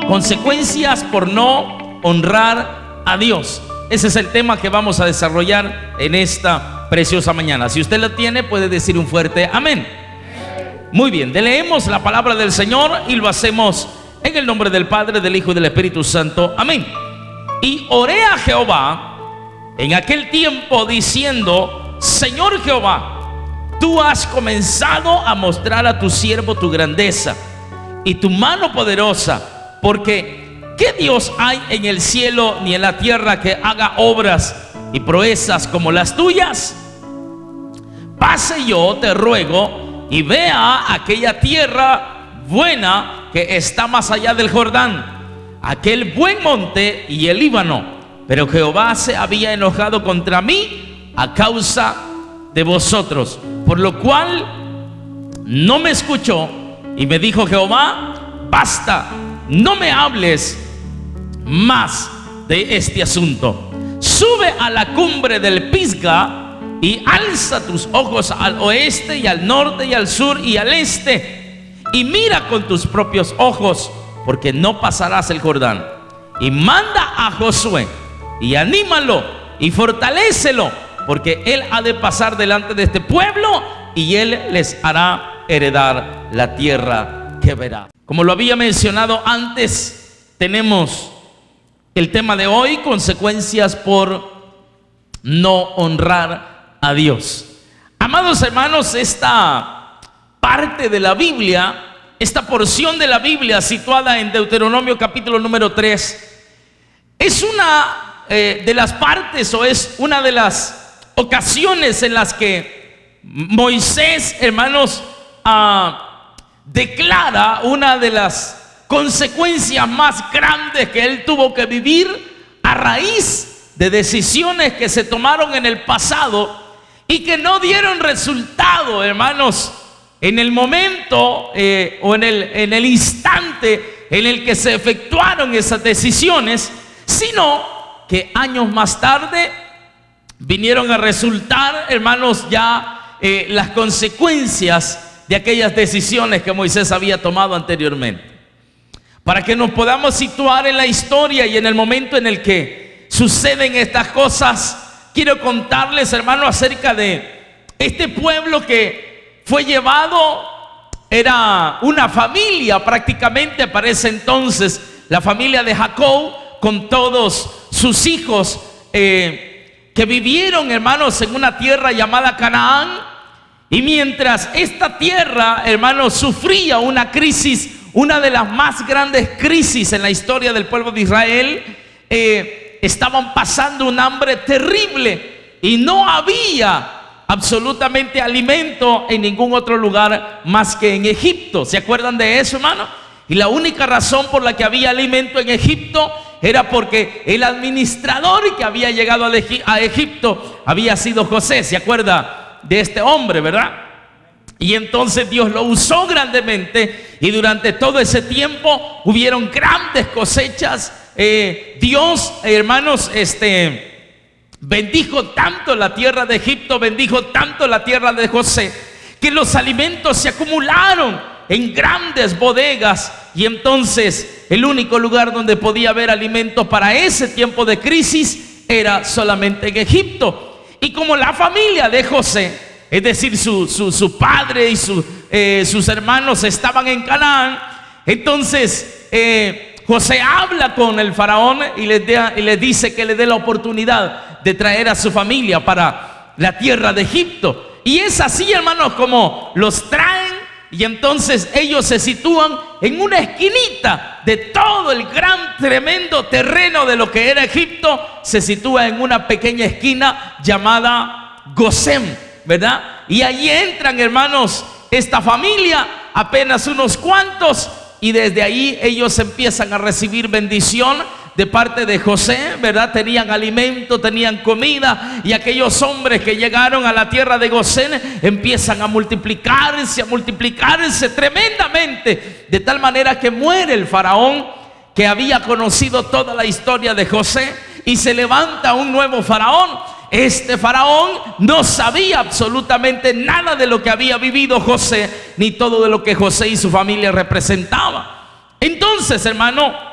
Consecuencias por no honrar a Dios. Ese es el tema que vamos a desarrollar en esta preciosa mañana. Si usted lo tiene, puede decir un fuerte amén. Muy bien, leemos la palabra del Señor y lo hacemos en el nombre del Padre, del Hijo y del Espíritu Santo. Amén. Y oré a Jehová en aquel tiempo diciendo: Señor Jehová, tú has comenzado a mostrar a tu siervo tu grandeza y tu mano poderosa, porque ¿qué Dios hay en el cielo ni en la tierra que haga obras y proezas como las tuyas? Pase yo, te ruego, y vea aquella tierra buena que está más allá del Jordán, aquel buen monte y el Líbano. Pero Jehová se había enojado contra mí a causa de vosotros, por lo cual no me escuchó. Y me dijo Jehová: basta, no me hables más de este asunto. Sube a la cumbre del Pisga y alza tus ojos al oeste y al norte y al sur y al este, y mira con tus propios ojos, porque no pasarás el Jordán. Y manda a Josué y anímalo y fortalécelo, porque él ha de pasar delante de este pueblo y él les hará heredar la tierra que verá. Como lo había mencionado antes, tenemos el tema de hoy: consecuencias por no honrar a Dios. Amados hermanos, esta parte de la Biblia, esta porción de la Biblia situada en Deuteronomio capítulo número 3, es una de las partes, o es una de las ocasiones en las que Moisés, hermanos, declara una de las consecuencias más grandes que él tuvo que vivir a raíz de decisiones que se tomaron en el pasado y que no dieron resultado, hermanos, en el momento o en el instante en el que se efectuaron esas decisiones, sino que años más tarde vinieron a resultar, hermanos, ya las consecuencias de aquellas decisiones que Moisés había tomado anteriormente. Para que nos podamos situar en la historia y en el momento en el que suceden estas cosas, quiero contarles, hermano, acerca de este pueblo que fue llevado. Era una familia prácticamente para ese entonces, la familia de Jacob, con todos sus hijos, que vivieron, hermanos, en una tierra llamada Canaán. Y mientras esta tierra, hermanos, sufría una crisis, una de las más grandes crisis en la historia del pueblo de Israel, estaban pasando un hambre terrible y no había absolutamente alimento en ningún otro lugar más que en Egipto. ¿Se acuerdan de eso, hermano? Y la única razón por la que había alimento en Egipto era porque el administrador que había llegado a Egipto había sido José. ¿Se acuerda de este hombre, verdad? Y entonces Dios lo usó grandemente, y durante todo ese tiempo hubieron grandes cosechas. Dios, hermanos, bendijo tanto la tierra de Egipto, bendijo tanto la tierra de José, que los alimentos se acumularon en grandes bodegas. Y entonces el único lugar donde podía haber alimento para ese tiempo de crisis era solamente en Egipto. Y como la familia de José, es decir, su padre y sus hermanos estaban en Canaán, entonces José habla con el faraón y les dice que le dé la oportunidad de traer a su familia para la tierra de Egipto. Y es así, hermanos, como los traen. Y entonces ellos se sitúan en una esquinita de todo el gran, tremendo terreno de lo que era Egipto. Se sitúa en una pequeña esquina llamada Gosén, ¿verdad? Y allí entran, hermanos, esta familia, apenas unos cuantos, y desde ahí ellos empiezan a recibir bendición de parte de José, ¿verdad? Tenían alimento, tenían comida, y aquellos hombres que llegaron a la tierra de Gosén empiezan a multiplicarse tremendamente, de tal manera que muere el faraón que había conocido toda la historia de José, y se levanta un nuevo faraón. Este faraón no sabía absolutamente nada de lo que había vivido José, ni todo de lo que José y su familia representaban. Entonces, hermano,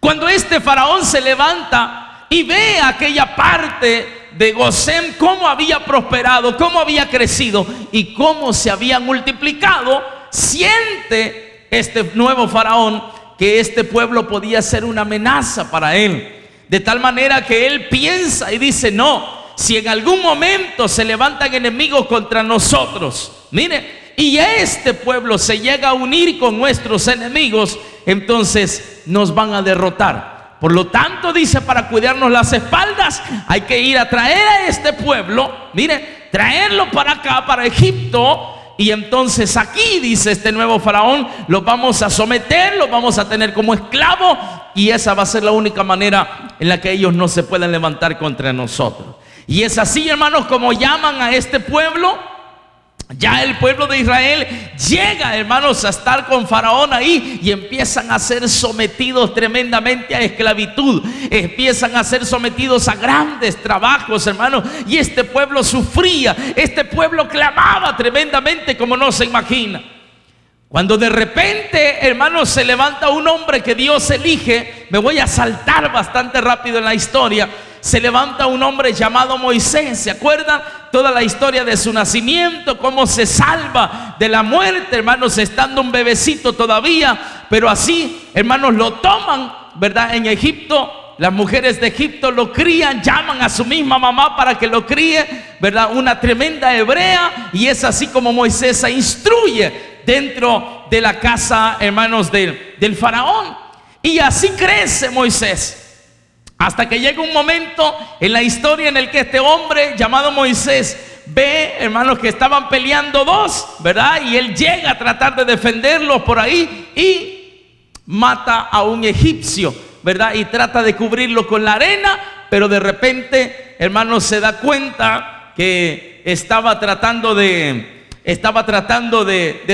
Cuando este faraón se levanta y ve aquella parte de Gosén, cómo había prosperado, cómo había crecido y cómo se había multiplicado, siente este nuevo faraón que este pueblo podía ser una amenaza para él. De tal manera que él piensa y dice: no, si en algún momento se levantan enemigos contra nosotros, mire, y este pueblo se llega a unir con nuestros enemigos, entonces nos van a derrotar. Por lo tanto, dice, para cuidarnos las espaldas, hay que ir a traer a este pueblo, mire, traerlo para acá, para Egipto. Y entonces aquí, dice este nuevo faraón, los vamos a someter, los vamos a tener como esclavos, y esa va a ser la única manera en la que ellos no se puedan levantar contra nosotros. Y es así, hermanos, como llaman a este pueblo. Ya el pueblo de Israel llega, hermanos, a estar con faraón ahí, y empiezan a ser sometidos tremendamente a esclavitud. Empiezan a ser sometidos a grandes trabajos, hermanos. Y este pueblo sufría, este pueblo clamaba tremendamente como no se imagina. Cuando de repente, hermanos, se levanta un hombre que Dios elige. Me voy a saltar bastante rápido en la historia. Se levanta un hombre llamado Moisés. ¿Se acuerdan? Toda la historia de su nacimiento, cómo se salva de la muerte, hermanos, estando un bebecito todavía. Pero así, hermanos, lo toman, ¿verdad? En Egipto, las mujeres de Egipto lo crían, llaman a su misma mamá para que lo críe, ¿verdad? Una tremenda hebrea. Y es así como Moisés se instruye dentro de la casa, hermanos, del faraón. Y así crece Moisés, hasta que llega un momento en la historia en el que este hombre llamado Moisés ve, hermanos, que estaban peleando dos, ¿verdad? Y él llega a tratar de defenderlos por ahí y mata a un egipcio, ¿verdad? Y trata de cubrirlo con la arena, pero de repente, hermanos, se da cuenta que estaba tratando de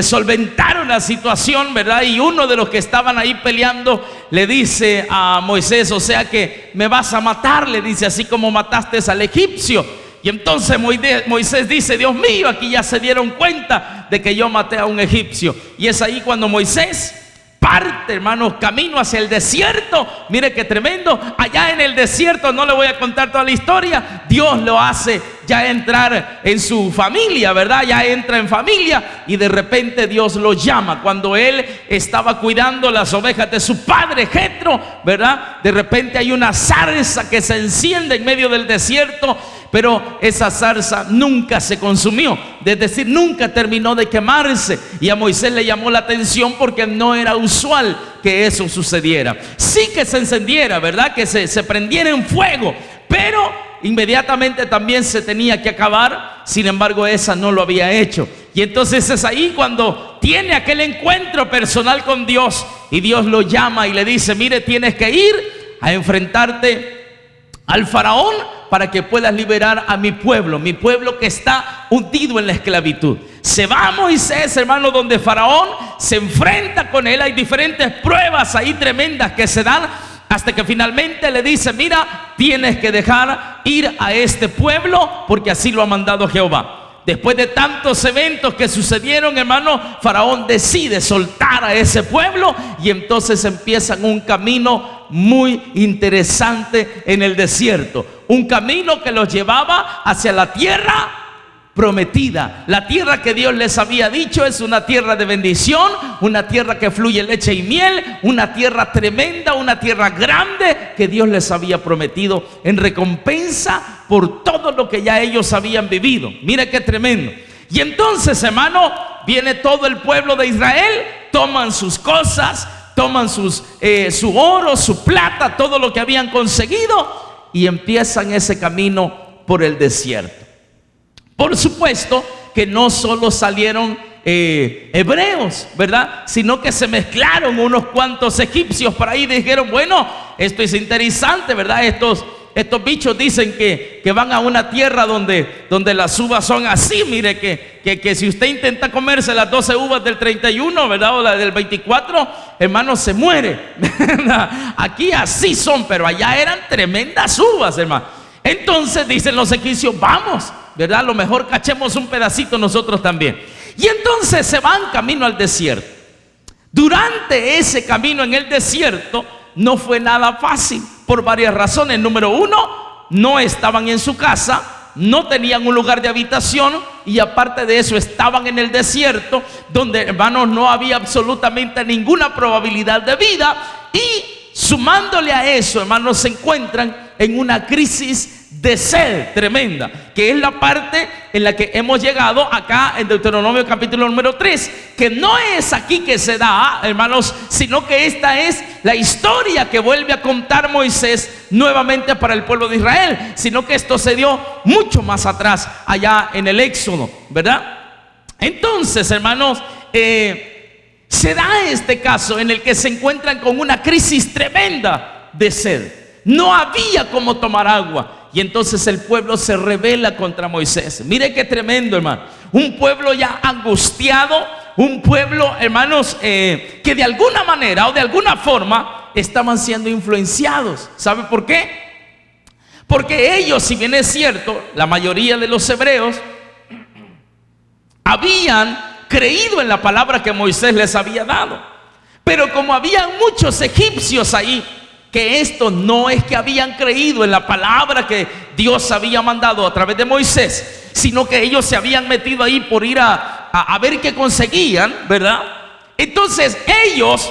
solventar una situación, ¿verdad? Y uno de los que estaban ahí peleando le dice a Moisés: o sea que me vas a matar, le dice, así como mataste al egipcio. Y entonces Moisés dice: Dios mío, aquí ya se dieron cuenta de que yo maté a un egipcio. Y es ahí cuando Moisés parte, hermanos, camino hacia el desierto. Mire qué tremendo. Allá en el desierto, no le voy a contar toda la historia, Dios lo hace ya entrar en su familia, ¿verdad? Ya entra en familia, y de repente Dios lo llama. Cuando él estaba cuidando las ovejas de su padre Jetro, ¿verdad? De repente hay una zarza que se enciende en medio del desierto, pero esa zarza nunca se consumió, es decir, nunca terminó de quemarse. Y a Moisés le llamó la atención porque no era usual que eso sucediera. Sí que se encendiera, ¿verdad? Que se prendiera en fuego, pero inmediatamente también se tenía que acabar. Sin embargo, esa no lo había hecho. Y entonces es ahí cuando tiene aquel encuentro personal con Dios, y Dios lo llama y le dice: mire, tienes que ir a enfrentarte al faraón para que puedas liberar a mi pueblo que está hundido en la esclavitud. Se va Moisés, hermano, donde faraón, se enfrenta con él. Hay diferentes pruebas ahí tremendas que se dan, hasta que finalmente le dice: mira, tienes que dejar ir a este pueblo porque así lo ha mandado Jehová. Después de tantos eventos que sucedieron, hermano, faraón decide soltar a ese pueblo, y entonces empiezan un camino muy interesante en el desierto. Un camino que los llevaba hacia la tierra prometida. La tierra que Dios les había dicho es una tierra de bendición, una tierra que fluye leche y miel, una tierra tremenda, una tierra grande que Dios les había prometido en recompensa por todo lo que ya ellos habían vivido. Mire qué tremendo. Y entonces, hermano, viene todo el pueblo de Israel, toman sus cosas, toman su oro, su plata, todo lo que habían conseguido, y empiezan ese camino por el desierto. Por supuesto que no solo salieron hebreos, ¿verdad? Sino que se mezclaron unos cuantos egipcios por ahí. Dijeron: bueno, esto es interesante, ¿verdad? Estos bichos dicen que van a una tierra donde las uvas son así. Mire que si usted intenta comerse las 12 uvas del 31, ¿verdad? O la del 24, hermano, se muere. Aquí así son, pero allá eran tremendas uvas, hermano. Entonces dicen los egipcios: vamos, ¿verdad? A lo mejor cachemos un pedacito nosotros también. Y entonces se van camino al desierto. Durante ese camino en el desierto, no fue nada fácil por varias razones. Número uno, no estaban en su casa, no tenían un lugar de habitación, y aparte de eso estaban en el desierto, donde, hermanos, no había absolutamente ninguna probabilidad de vida. Y sumándole a eso, hermanos, se encuentran en una crisis de sed tremenda, que es la parte en la que hemos llegado acá en Deuteronomio capítulo número 3, que no es aquí que se da, hermanos, sino que esta es la historia que vuelve a contar Moisés nuevamente para el pueblo de Israel, sino que esto se dio mucho más atrás, allá en el Éxodo, ¿verdad? Entonces, hermanos, se da este caso en el que se encuentran con una crisis tremenda de sed. No había cómo tomar agua. Y entonces el pueblo se rebela contra Moisés. Mire qué tremendo, hermano. Un pueblo ya angustiado, un pueblo, hermanos, que de alguna manera o de alguna forma estaban siendo influenciados. ¿Sabe por qué? Porque ellos, si bien es cierto, la mayoría de los hebreos habían creído en la palabra que Moisés les había dado, pero como habían muchos egipcios ahí, que estos no es que habían creído en la palabra que Dios había mandado a través de Moisés, sino que ellos se habían metido ahí por ir a ver qué conseguían, ¿verdad? Entonces ellos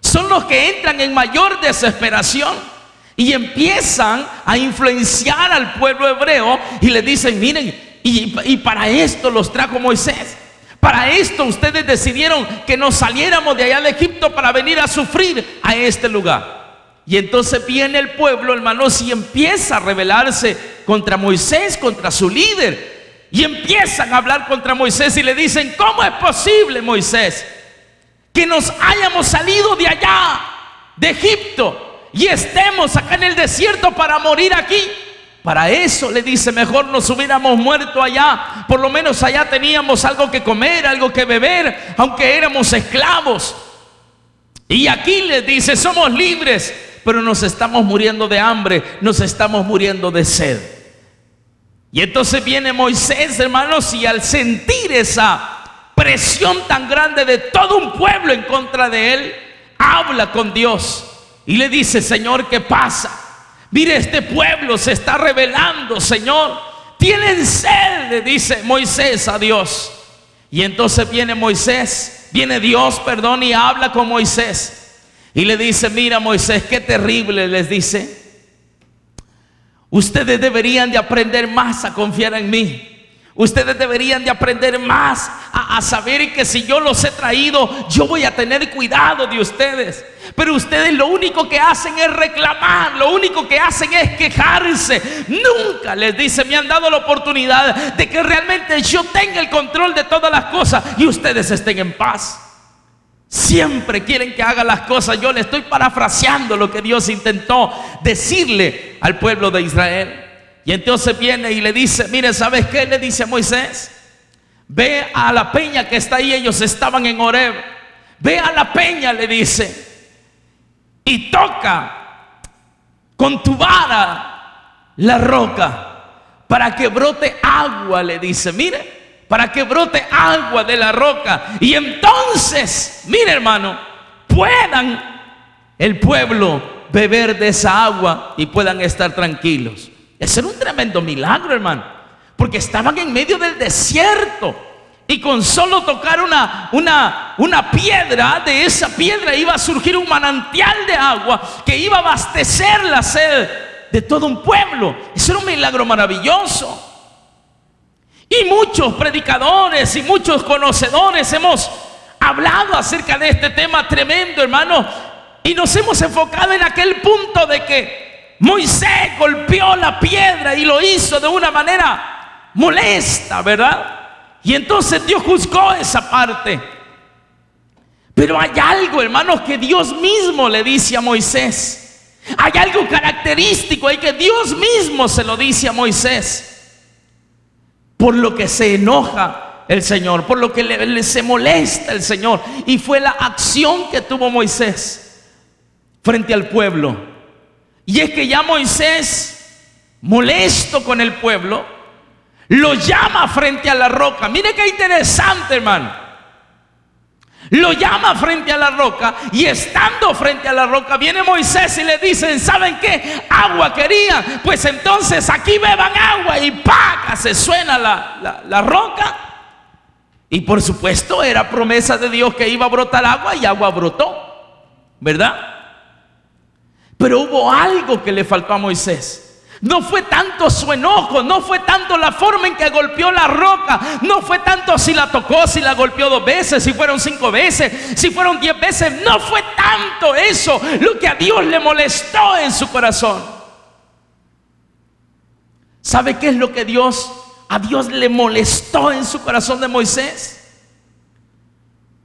son los que entran en mayor desesperación y empiezan a influenciar al pueblo hebreo y le dicen: miren, y para esto los trajo Moisés. Para esto ustedes decidieron que nos saliéramos de allá de Egipto para venir a sufrir a este lugar. Y entonces viene el pueblo, hermanos, y empieza a rebelarse contra Moisés, contra su líder. Y empiezan a hablar contra Moisés y le dicen: ¿cómo es posible, Moisés, que nos hayamos salido de allá, de Egipto, y estemos acá en el desierto para morir aquí? Para eso, le dice, mejor nos hubiéramos muerto allá. Por lo menos allá teníamos algo que comer, algo que beber, aunque éramos esclavos. Y aquí les dice: somos libres, pero nos estamos muriendo de hambre, nos estamos muriendo de sed. Y entonces viene Moisés, hermanos, y al sentir esa presión tan grande de todo un pueblo en contra de él, habla con Dios y le dice: Señor, ¿qué pasa? Mire, este pueblo se está rebelando, Señor. Tienen sed, le dice Moisés a Dios. Y entonces viene Dios, y habla con Moisés. Y le dice: mira, Moisés, qué terrible, les dice. Ustedes deberían de aprender más a confiar en mí. Ustedes deberían de aprender más a saber que si yo los he traído, yo voy a tener cuidado de ustedes. Pero ustedes lo único que hacen es reclamar, lo único que hacen es quejarse. Nunca, les dice, me han dado la oportunidad de que realmente yo tenga el control de todas las cosas y ustedes estén en paz. Siempre quieren que haga las cosas. Yo le estoy parafraseando lo que Dios intentó decirle al pueblo de Israel. Y entonces viene y le dice: mire, ¿sabes qué? Le dice a Moisés: ve a la peña que está ahí. Ellos estaban en Horeb. Ve a la peña, le dice, y toca con tu vara la roca para que brote agua, le dice. Mire, para que brote agua de la roca. Y entonces, mire, hermano, puedan el pueblo beber de esa agua y puedan estar tranquilos. Ese era un tremendo milagro, hermano, porque estaban en medio del desierto y con solo tocar una piedra, de esa piedra iba a surgir un manantial de agua que iba a abastecer la sed de todo un pueblo. Ese era un milagro maravilloso. Y muchos predicadores y muchos conocedores hemos hablado acerca de este tema tremendo, hermano, y nos hemos enfocado en aquel punto de que Moisés golpeó la piedra y lo hizo de una manera molesta, ¿verdad? Y entonces Dios juzgó esa parte. Pero hay algo, hermanos, que Dios mismo le dice a Moisés. Hay algo característico ahí que Dios mismo se lo dice a Moisés. Por lo que se enoja el Señor, por lo que se molesta el Señor. Y fue la acción que tuvo Moisés frente al pueblo. Y es que ya Moisés, molesto con el pueblo, lo llama frente a la roca. Mire qué interesante, hermano. Lo llama frente a la roca, y estando frente a la roca viene Moisés y le dicen: ¿saben qué? Agua querían, pues entonces aquí beban agua. Y ¡paca! Se suena la roca. Y por supuesto era promesa de Dios que iba a brotar agua, y agua brotó, ¿verdad? Pero hubo algo que le faltó a Moisés. No fue tanto su enojo, no fue tanto la forma en que golpeó la roca, no fue tanto si la tocó, si la golpeó 2 veces, si fueron 5 veces, si fueron 10 veces. No fue tanto eso lo que a Dios le molestó en su corazón. ¿Sabe qué es lo que a Dios le molestó en su corazón de Moisés?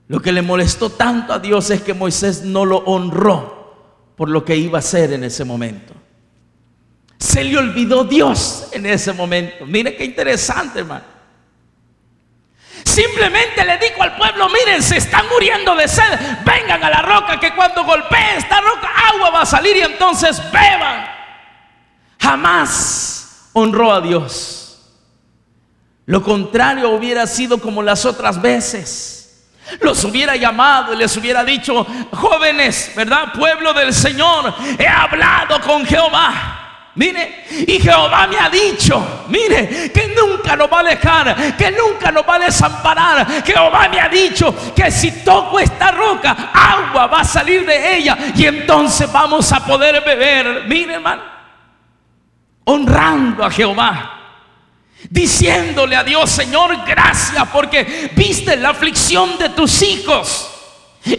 Lo que le molestó tanto a Dios es que Moisés no lo honró por lo que iba a hacer en ese momento. Se le olvidó Dios en ese momento. Mire qué interesante, hermano. Simplemente le dijo al pueblo: miren, se están muriendo de sed, vengan a la roca, que cuando golpee esta roca agua va a salir y entonces beban. Jamás honró a Dios. Lo contrario hubiera sido como las otras veces. Los hubiera llamado y les hubiera dicho: jóvenes, ¿verdad? Pueblo del Señor, he hablado con Jehová. Mire, y Jehová me ha dicho, mire, que nunca nos va a dejar, que nunca nos va a desamparar. Jehová me ha dicho que si toco esta roca, agua va a salir de ella, y entonces vamos a poder beber. Mire, hermano, honrando a Jehová, diciéndole a Dios: Señor, gracias porque viste la aflicción de tus hijos.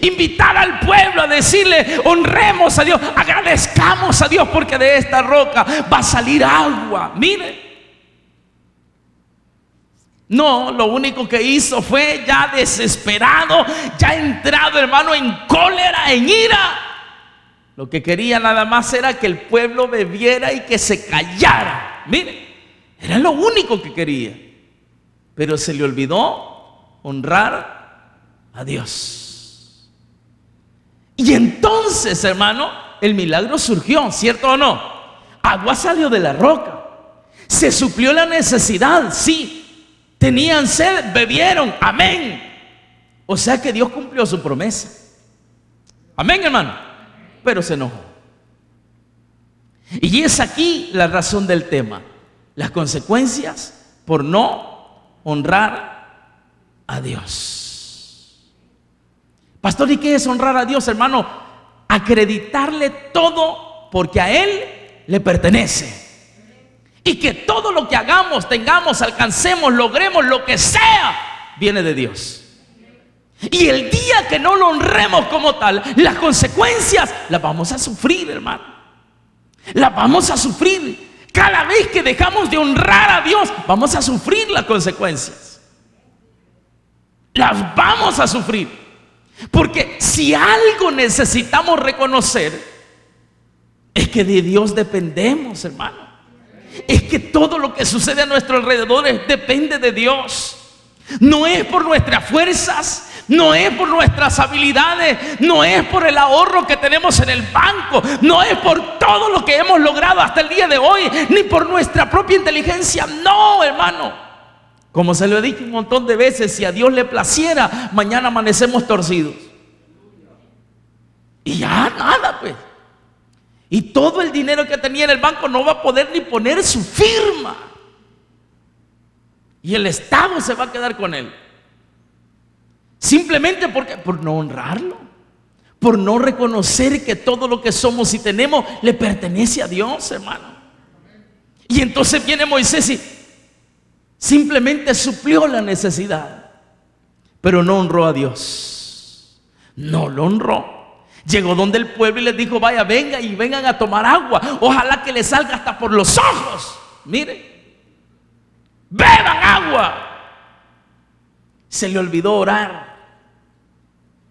Invitar al pueblo a decirle: honremos a Dios, agradezcamos a Dios porque de esta roca va a salir agua. Mire, no, lo único que hizo fue, ya desesperado, ya entrado, hermano, en cólera, en ira, lo que quería nada más era que el pueblo bebiera y que se callara. Mire, era lo único que quería. Pero se le olvidó honrar a Dios. Y entonces, hermano, el milagro surgió, ¿cierto o no? Agua salió de la roca. Se suplió la necesidad, sí. Tenían sed, bebieron, amén. O sea que Dios cumplió su promesa. Amén, hermano. Pero se enojó. Y es aquí la razón del tema: las consecuencias por no honrar a Dios. Pastor, ¿y qué es honrar a Dios, hermano? Acreditarle todo porque a Él le pertenece. Y que todo lo que hagamos, tengamos, alcancemos, logremos, lo que sea, viene de Dios. Y el día que no lo honremos como tal, las consecuencias las vamos a sufrir, hermano. Las vamos a sufrir. Cada vez que dejamos de honrar a Dios, vamos a sufrir las consecuencias. Las vamos a sufrir. Porque si algo necesitamos reconocer, es que de Dios dependemos, hermano. Es que todo lo que sucede a nuestro alrededor depende de Dios. No es por nuestras fuerzas, no es por nuestras habilidades, no es por el ahorro que tenemos en el banco, no es por todo lo que hemos logrado hasta el día de hoy, ni por nuestra propia inteligencia. No, hermano. Como se lo he dicho un montón de veces, si a Dios le placiera, mañana amanecemos torcidos. Y ya nada, pues. Y todo el dinero que tenía en el banco no va a poder ni poner su firma. Y el Estado se va a quedar con él. Simplemente por no honrarlo. Por no reconocer que todo lo que somos y tenemos le pertenece a Dios, hermano. Y entonces viene Moisés y simplemente suplió la necesidad, pero no honró a Dios. No lo honró. Llegó donde el pueblo y les dijo: vaya, venga y vengan a tomar agua. Ojalá que les salga hasta por los ojos. Mire, beban agua. Se le olvidó orar,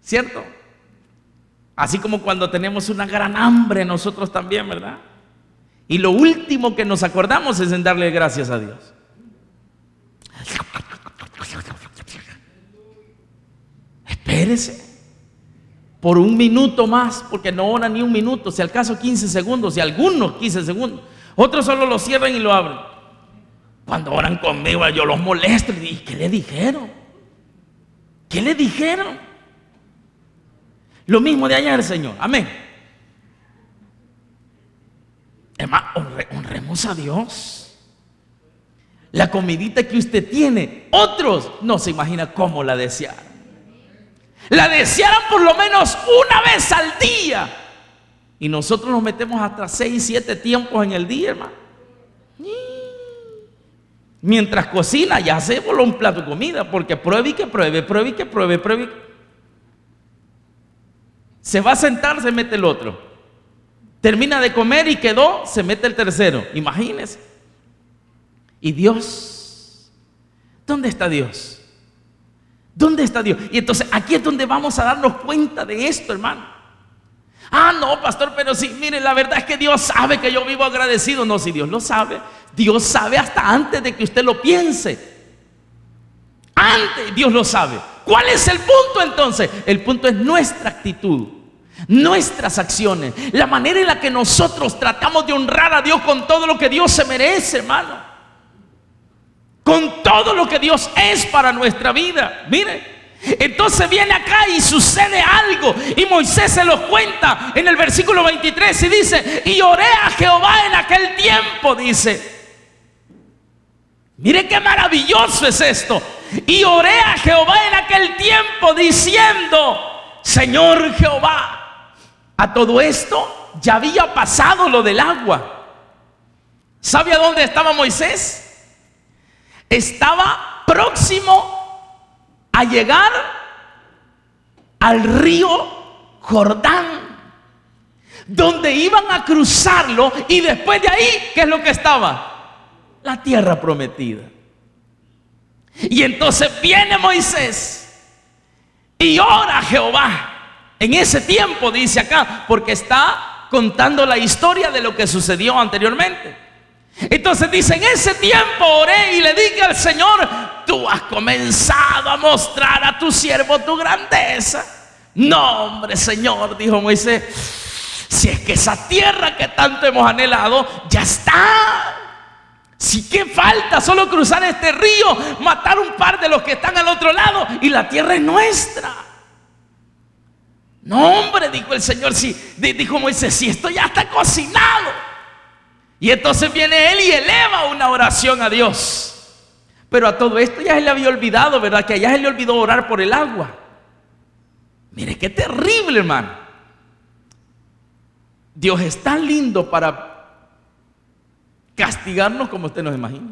¿cierto? Así como cuando tenemos una gran hambre nosotros también, ¿verdad? Y lo último que nos acordamos es en darle gracias a Dios. Espérese por un minuto más, porque no ora ni un minuto, si al caso 15 segundos, y algunos 15 segundos, otros solo lo cierran y lo abren. Cuando oran conmigo yo los molesto y digo: ¿qué le dijeron? ¿Qué le dijeron? Lo mismo de ayer, Señor. Amén. Hermano, honremos a Dios. La comidita que usted tiene, otros no se imagina cómo la desearan. La desearan por lo menos una vez al día. Y nosotros nos metemos hasta 6, 7 tiempos en el día, hermano. Mientras cocina, ya se voló un plato de comida, porque pruebe y que pruebe, pruebe y que pruebe, pruebe. Se va a sentar, se mete el otro. Termina de comer y quedó, se mete el tercero. Imagínese. ¿Y Dios? ¿Dónde está Dios? ¿Dónde está Dios? Y entonces aquí es donde vamos a darnos cuenta de esto, hermano. Ah, no, pastor, pero sí, mire, la verdad es que Dios sabe que yo vivo agradecido. No, si Dios lo sabe, Dios sabe hasta antes de que usted lo piense. Antes Dios lo sabe. ¿Cuál es el punto entonces? El punto es nuestra actitud, nuestras acciones, la manera en la que nosotros tratamos de honrar a Dios con todo lo que Dios se merece, hermano. Con todo lo que Dios es para nuestra vida. Mire. Entonces viene acá y sucede algo, y Moisés se los cuenta en el versículo 23 y dice: y oré a Jehová en aquel tiempo, dice. Mire qué maravilloso es esto. Y oré a Jehová en aquel tiempo diciendo: Señor Jehová. A todo esto ya había pasado lo del agua. ¿Sabe a dónde estaba Moisés? Estaba próximo a llegar al río Jordán, donde iban a cruzarlo, y después de ahí, ¿qué es lo que estaba? La tierra prometida. Y entonces viene Moisés y ora a Jehová. En ese tiempo, dice acá, porque está contando la historia de lo que sucedió anteriormente. Entonces dice: en ese tiempo oré y le dije al Señor: tú has comenzado a mostrar a tu siervo tu grandeza. No, hombre, Señor, dijo Moisés, si es que esa tierra que tanto hemos anhelado ya está. Si qué falta, solo cruzar este río, matar un par de los que están al otro lado, y la tierra es nuestra. No, hombre, dijo el Señor, dijo Moisés, si esto ya está cocinado. Y entonces viene él y eleva una oración a Dios. Pero a todo esto ya se le había olvidado, ¿verdad? Que allá se le olvidó orar por el agua. Mire qué terrible, hermano. Dios es tan lindo para castigarnos como usted nos imagina.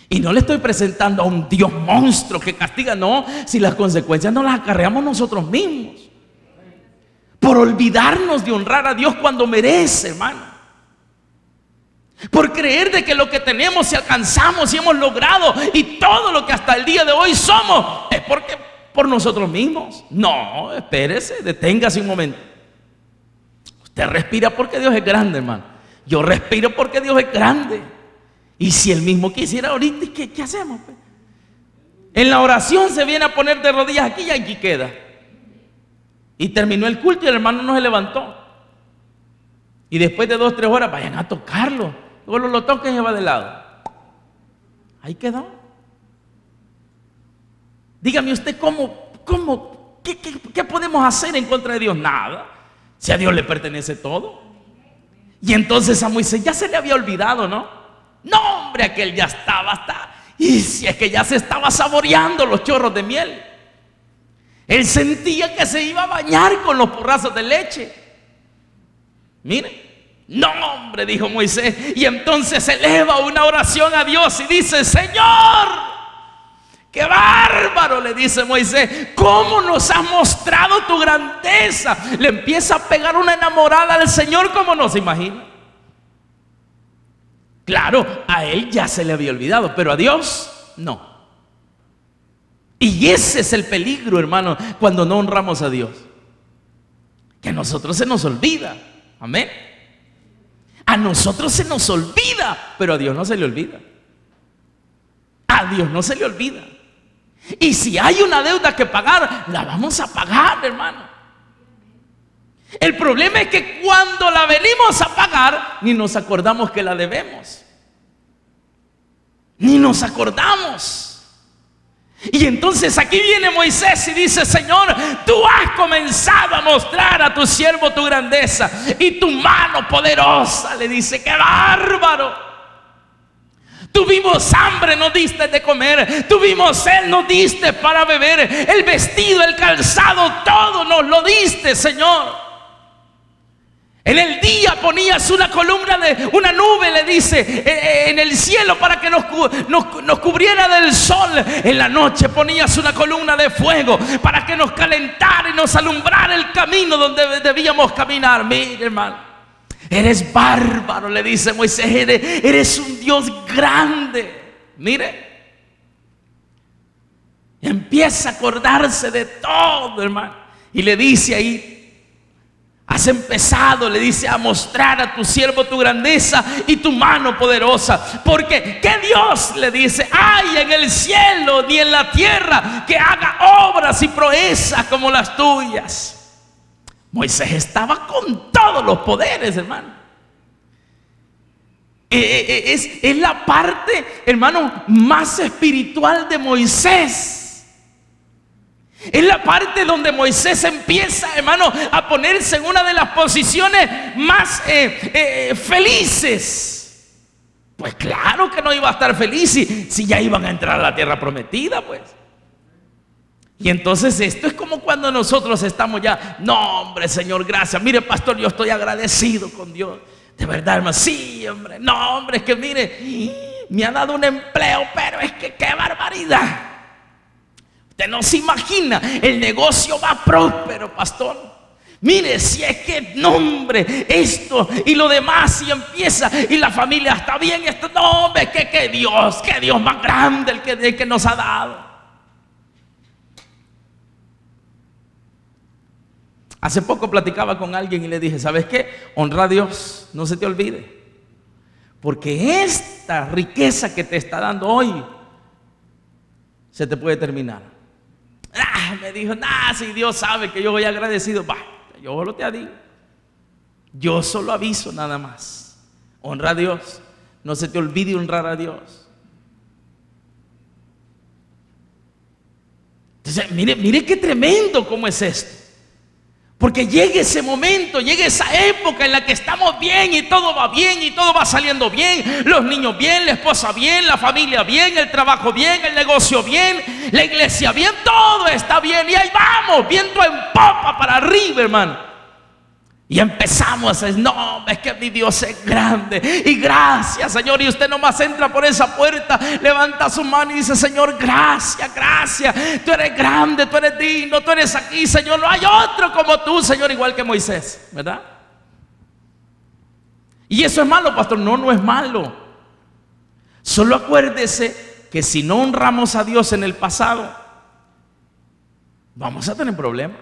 Y no le estoy presentando a un Dios monstruo que castiga, no, si las consecuencias no las acarreamos nosotros mismos, por olvidarnos de honrar a Dios cuando merece, hermano. Por creer de que lo que tenemos y alcanzamos y hemos logrado y todo lo que hasta el día de hoy somos es porque por nosotros mismos. No, espérese, deténgase un momento. Usted respira porque Dios es grande, hermano. Yo respiro porque Dios es grande. Y si Él mismo quisiera ahorita, ¿qué hacemos? En la oración se viene a poner de rodillas aquí y aquí queda. Y terminó el culto y el hermano no se levantó. Y después de 2 o 3 horas, vayan a tocarlo. Luego lo toquen y se va de lado. Ahí quedó. Dígame usted, ¿qué podemos hacer en contra de Dios? Nada. Si a Dios le pertenece todo. Y entonces a Moisés ya se le había olvidado, ¿no? No, hombre, aquel ya estaba hasta... Y si es que ya se estaba saboreando los chorros de miel. Él sentía que se iba a bañar con los porrazos de leche. Mire. No, hombre, dijo Moisés. Y entonces eleva una oración a Dios y dice: Señor, qué bárbaro, le dice Moisés, cómo nos has mostrado tu grandeza. Le empieza a pegar una enamorada al Señor como no se imagina. Claro, a él ya se le había olvidado, pero a Dios no. Y ese es el peligro, hermano, cuando no honramos a Dios, que a nosotros se nos olvida. Amén. A nosotros se nos olvida, pero a Dios no se le olvida. A Dios no se le olvida. Y si hay una deuda que pagar, la vamos a pagar, hermano. El problema es que cuando la venimos a pagar, ni nos acordamos que la debemos. Ni nos acordamos. Y entonces aquí viene Moisés y dice: Señor, tú has comenzado a mostrar a tu siervo tu grandeza y tu mano poderosa. Le dice: ¡qué bárbaro! Tuvimos hambre, nos diste de comer. Tuvimos sed, nos diste para beber. El vestido, el calzado, todo nos lo diste, Señor. En el día ponías una columna de una nube, le dice, en el cielo para que nos cubriera del sol. En la noche ponías una columna de fuego para que nos calentara y nos alumbrara el camino donde debíamos caminar. Mire, hermano, eres bárbaro, le dice Moisés, eres un Dios grande. Mire, y empieza a acordarse de todo, hermano, y le dice ahí: has empezado, le dice, a mostrar a tu siervo tu grandeza y tu mano poderosa. Porque ¿qué Dios, le dice, hay en el cielo ni en la tierra que haga obras y proezas como las tuyas? Moisés estaba con todos los poderes, hermano. Es la parte, hermano, más espiritual de Moisés. Es la parte donde Moisés empieza, hermano, a ponerse en una de las posiciones más felices. Pues claro que no iba a estar feliz si ya iban a entrar a la tierra prometida, pues. Y entonces esto es como cuando nosotros estamos ya: no, hombre, Señor, gracias. Mire, pastor, yo estoy agradecido con Dios. De verdad, hermano, sí, hombre. No, hombre, es que mire, me ha dado un empleo, pero es que qué barbaridad. Usted no se imagina, el negocio va próspero, pastor. Mire, si es que, no, hombre, esto y lo demás, y empieza, y la familia está bien, esto, no, hombre, que Dios más grande el que nos ha dado. Hace poco platicaba con alguien y le dije: ¿sabes qué? Honra a Dios, no se te olvide, porque esta riqueza que te está dando hoy se te puede terminar. Me dijo: si Dios sabe que yo voy agradecido. Yo solo te digo, yo solo aviso nada más. Honra a Dios, no se te olvide honrar a Dios. Entonces, mire qué tremendo cómo es esto. Porque llega ese momento, llega esa época en la que estamos bien y todo va bien y todo va saliendo bien. Los niños bien, la esposa bien, la familia bien, el trabajo bien, el negocio bien, la iglesia bien, todo está bien. Y ahí vamos, viento en popa para arriba, hermano. Y empezamos a decir: no, es que mi Dios es grande. Y gracias, Señor. Y usted nomás entra por esa puerta, levanta su mano y dice: Señor, gracias, gracias. Tú eres grande, tú eres digno, tú eres aquí, Señor. No hay otro como tú, Señor, igual que Moisés, ¿verdad? ¿Y eso es malo, pastor? No, no es malo. Solo acuérdese que si no honramos a Dios en el pasado, vamos a tener problemas.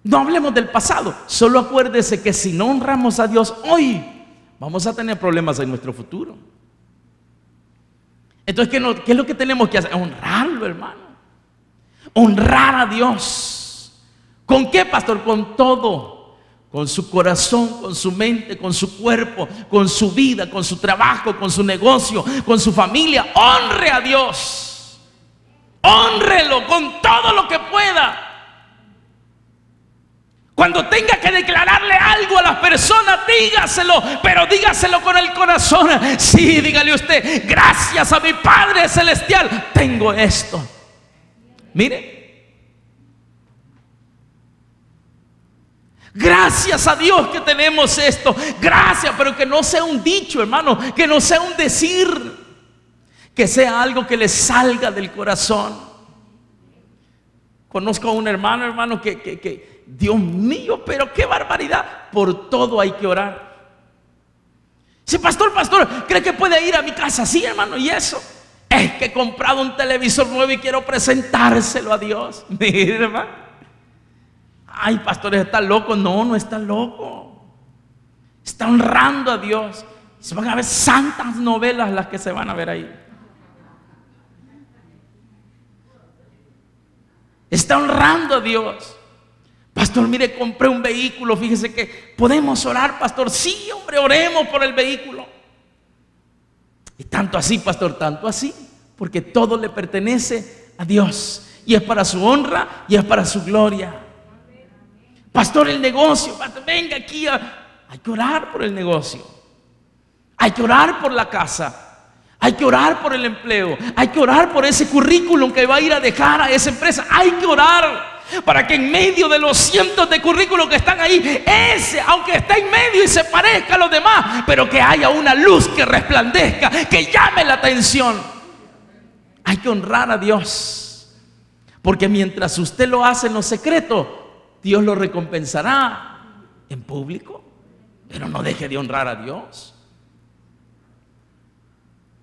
No hablemos del pasado, solo acuérdese que si no honramos a Dios hoy, vamos a tener problemas en nuestro futuro. Entonces, ¿qué es lo que tenemos que hacer? Honrarlo, hermano. Honrar a Dios. ¿Con qué, pastor? Con todo. Con su corazón, con su mente, con su cuerpo, con su vida, con su trabajo, con su negocio, con su familia. Honre a Dios. Hónrelo con todo lo que pueda. Cuando tenga que declararle algo a las personas, dígaselo, pero dígaselo con el corazón. Sí, dígale usted: gracias a mi Padre Celestial tengo esto. Mire, gracias a Dios que tenemos esto. Gracias, pero que no sea un dicho, hermano, que no sea un decir, que sea algo que le salga del corazón. Conozco a un hermano que Dios mío, pero qué barbaridad. Por todo hay que orar. Sí, pastor, ¿cree que puede ir a mi casa? Sí, hermano, y eso. Es que he comprado un televisor nuevo y quiero presentárselo a Dios. Mire, hermano. Ay, pastor, ¿está loco? No, no está loco. Está honrando a Dios. Se van a ver santas novelas las que se van a ver ahí. Está honrando a Dios. Pastor, mire, compré un vehículo. Fíjese que podemos orar, pastor. Sí, hombre, oremos por el vehículo. Y tanto así, pastor, tanto así. porque todo le pertenece a Dios y es para su honra y es para su gloria. Pastor, el negocio, pastor, venga aquí, hay que orar por el negocio, hay que orar por la casa, hay que orar por el empleo, hay que orar por ese currículum que va a ir a dejar a esa empresa, hay que orar para que en medio de los cientos de currículos que están ahí, ese, aunque esté en medio y se parezca a los demás, pero que haya una luz que resplandezca, que llame la atención. Hay que honrar a Dios, porque mientras usted lo hace en lo secreto, Dios lo recompensará en público. Pero no deje de honrar a Dios.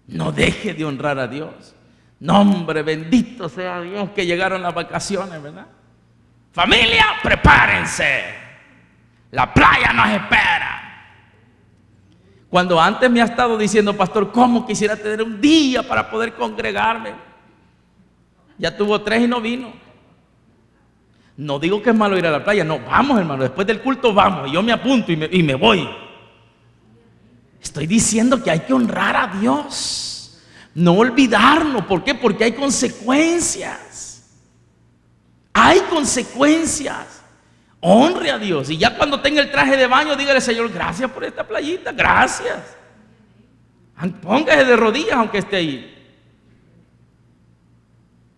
No deje de honrar a Dios. Nombre, bendito sea Dios que llegaron las vacaciones, ¿verdad? Familia, prepárense. La playa nos espera. Cuando antes me ha estado diciendo, pastor, ¿cómo quisiera tener un día para poder congregarme? Ya tuvo 3 y no vino. No digo que es malo ir a la playa, no, vamos hermano, después del culto vamos, y yo me apunto y me voy. Estoy diciendo que hay que honrar a Dios, no olvidarnos. ¿Por qué? Porque hay consecuencias. Hay consecuencias. Honre a Dios. Y ya cuando tenga el traje de baño, dígale, Señor, gracias por esta playita, gracias. Póngase de rodillas aunque esté ahí.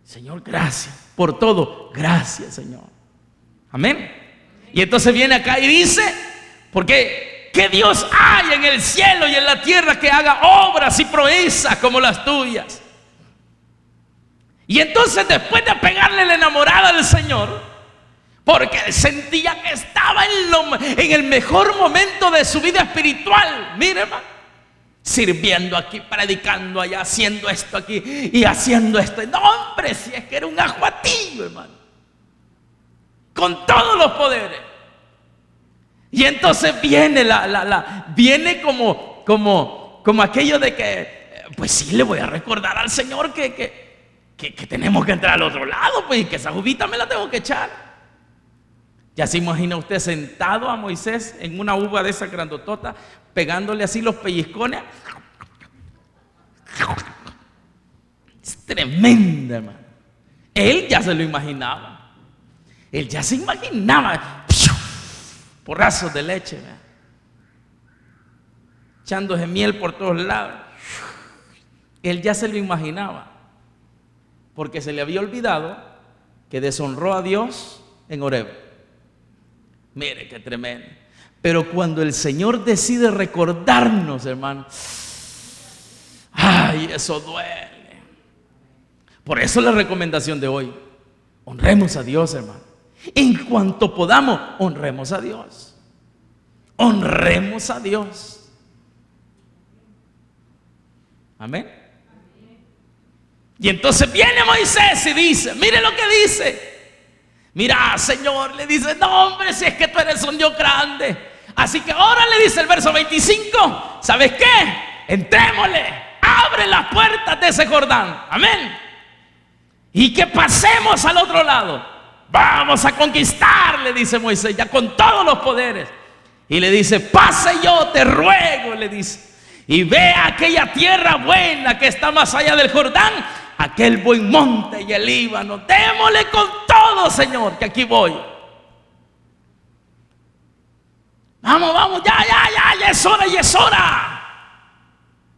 Señor, gracias por todo. Gracias, Señor. Amén. Y entonces viene acá y dice, porque ¿qué Dios hay en el cielo y en la tierra que haga obras y proezas como las tuyas? Y entonces, después de pegarle la enamorada del Señor, porque él sentía que estaba en el mejor momento de su vida espiritual, mire, hermano, sirviendo aquí, predicando allá, haciendo esto aquí y haciendo esto. No, hombre, si es que era un ajuatillo, hermano, con todos los poderes. Y entonces viene viene como aquello de que, pues sí, le voy a recordar al Señor que tenemos que entrar al otro lado, pues, y que esa uvita me la tengo que echar. Ya se imagina usted sentado a Moisés en una uva de esa grandotota, pegándole así los pellizcones. Es tremenda, hermano. Él ya se lo imaginaba. Él ya se imaginaba porrazos de leche, ¿verdad? Echándose miel por todos lados. Él ya se lo imaginaba, porque se le había olvidado que deshonró a Dios en Horeb. Mire qué tremendo. Pero cuando el Señor decide recordarnos, hermano, ay, eso duele. Por eso la recomendación de hoy: honremos a Dios, hermano. En cuanto podamos, honremos a Dios. Honremos a Dios. Amén. Y entonces viene Moisés y dice, mire lo que dice. Mira, Señor, le dice, no, hombre, si es que tú eres un Dios grande. Así que ahora le dice el verso 25, ¿sabes qué? Entrémosle, abre las puertas de ese Jordán. Amén. Y que pasemos al otro lado. Vamos a conquistar, le dice Moisés, ya con todos los poderes. Y le dice, pase yo, te ruego, le dice. Y vea aquella tierra buena que está más allá del Jordán, aquel buen monte y el Líbano. Démosle con todo, Señor, que aquí voy. Vamos, ya es hora, ya es hora.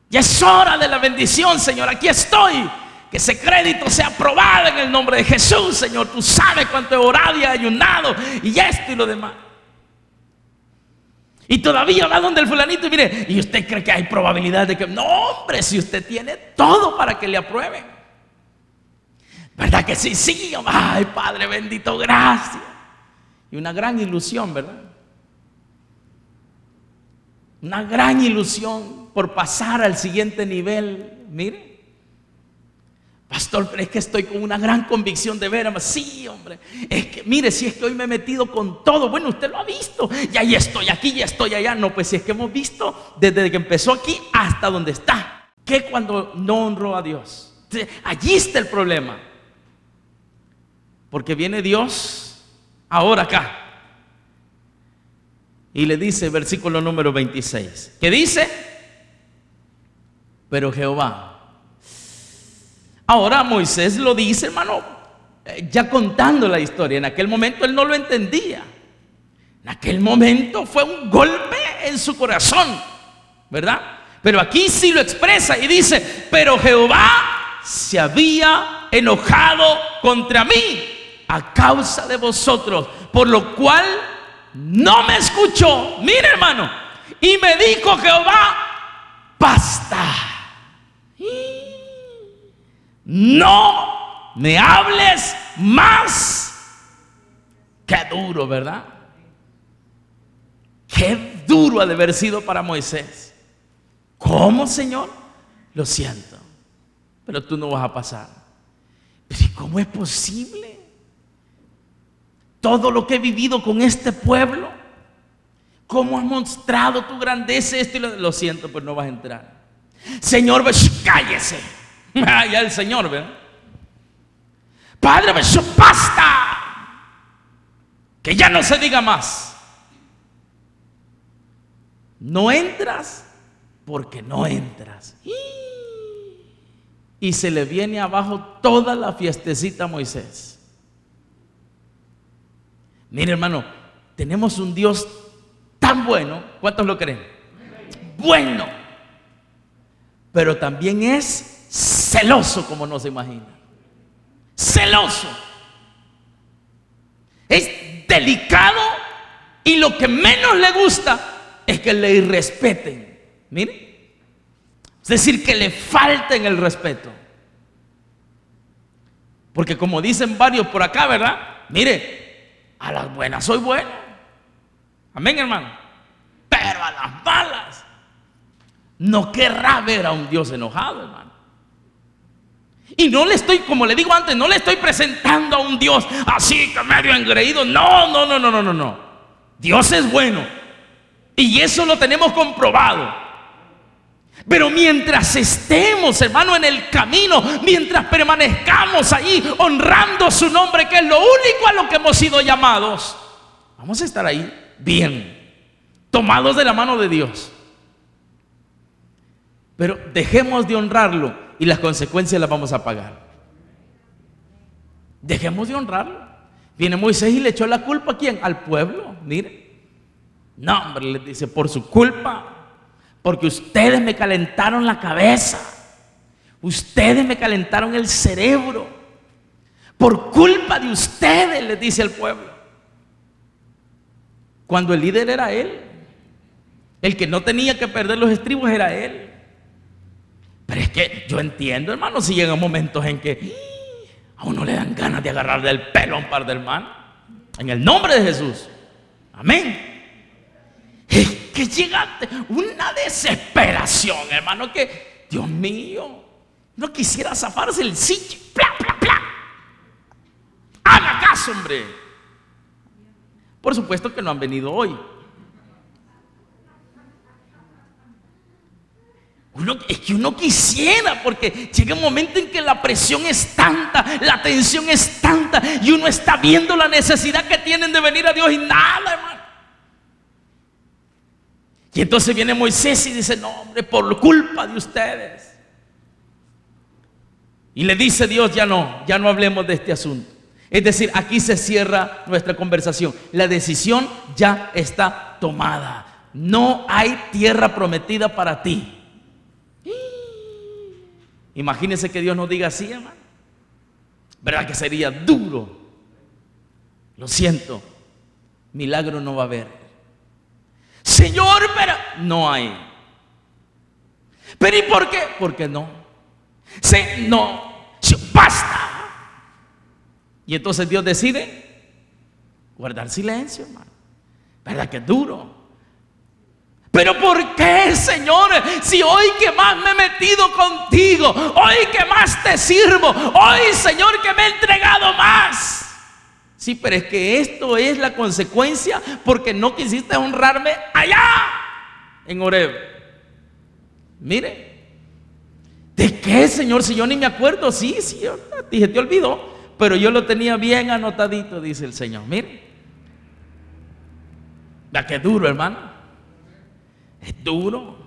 Ya es hora de la bendición, Señor, aquí estoy. Que ese crédito sea aprobado en el nombre de Jesús, Señor. Tú sabes cuánto he orado y ayunado y esto y lo demás. Y todavía va donde el fulanito y mire, ¿y usted cree que hay probabilidad de que? No, hombre, si usted tiene todo para que le aprueben. ¿Verdad que sí? Sí, ay, Padre bendito, gracias. Y una gran ilusión, ¿verdad? Una gran ilusión por pasar al siguiente nivel. Mire, pastor, pero es que estoy con una gran convicción de ver. Sí, hombre, es que mire, si es que hoy me he metido con todo. Bueno, usted lo ha visto. Y ahí estoy aquí, ya estoy allá. No, pues si es que hemos visto desde que empezó aquí hasta donde está. ¿Qué cuando no honró a Dios? Allí está el problema. Porque viene Dios ahora acá y le dice, versículo número 26, ¿qué dice? Pero Jehová, Ahora Moisés lo dice, hermano, ya contando la historia. En aquel momento él no lo entendía. En aquel momento fue un golpe en su corazón, ¿verdad? Pero aquí sí lo expresa y dice: pero Jehová se había enojado contra mí a causa de vosotros, por lo cual no me escuchó. Mira, hermano, y me dijo Jehová: basta, no me hables más. Qué duro, ¿verdad? Qué duro ha de haber sido para Moisés. ¿Cómo, Señor? Lo siento, pero tú no vas a pasar. Pero ¿y cómo es posible? Todo lo que he vivido con este pueblo, cómo has mostrado tu grandeza, esto y lo siento, pues no vas a entrar. Señor, cállese. Ya el Señor, ¿verdad? Padre, basta, que ya no se diga más. No entras porque no entras. Y se le viene abajo toda la fiestecita a Moisés. Mire, hermano, tenemos un Dios tan bueno. ¿Cuántos lo creen? Bueno, pero también es celoso, como no se imagina. Celoso. Es delicado, y lo que menos le gusta es que le irrespeten. Mire, es decir, que le falten el respeto. Porque como dicen varios por acá, ¿verdad? Mire, a las buenas soy bueno. Amén, hermano. Pero a las malas no querrá ver a un Dios enojado, hermano. Y no le estoy, como le digo antes, no le estoy presentando a un Dios así que medio engreído. No. Dios es bueno, y eso lo tenemos comprobado. Pero mientras estemos, hermano, en el camino, mientras permanezcamos ahí honrando su nombre, que es lo único a lo que hemos sido llamados, vamos a estar ahí bien, tomados de la mano de Dios. Pero dejemos de honrarlo y las consecuencias las vamos a pagar. Dejemos de honrarlo. Viene Moisés y le echó la culpa ¿a quién? Al pueblo. Mire, no, hombre, le dice: por su culpa, porque ustedes me calentaron la cabeza, ustedes me calentaron el cerebro, por culpa de ustedes, les dice al pueblo. Cuando el líder era él, el que no tenía que perder los estribos era él. Pero es que yo entiendo, hermano, si llegan momentos en que a uno le dan ganas de agarrar del pelo a un par de hermanos, en el nombre de Jesús. Amén. Es que llega una desesperación, hermano, que Dios mío, no quisiera zafarse el sitio. ¡Pla! Haga caso, hombre. Por supuesto que no han venido hoy. Es que uno quisiera, porque llega un momento en que la presión es tanta, la tensión es tanta, y uno está viendo la necesidad que tienen de venir a Dios y nada, hermano. Y entonces viene Moisés y dice: no, hombre, por culpa de ustedes. Y le dice Dios: ya no hablemos de este asunto. Es decir, aquí se cierra nuestra conversación. La decisión ya está tomada. No hay tierra prometida para ti. Imagínense que Dios nos diga así, hermano. ¿Verdad que sería duro? Lo siento, milagro no va a haber. Señor, pero no hay. ¿Pero y por qué? Porque no. Basta. Y entonces Dios decide guardar silencio, hermano. ¿Verdad que es duro? ¿Pero por qué, Señor? Si hoy que más me he metido contigo, hoy que más te sirvo, hoy, Señor, que me he entregado más. Sí, pero es que esto es la consecuencia porque no quisiste honrarme allá en Horeb. Mire, ¿de qué, Señor? Si yo ni me acuerdo. Sí, yo dije, te olvidó, pero yo lo tenía bien anotadito, dice el Señor. Mire, ¿verdad que es duro, hermano? Es duro.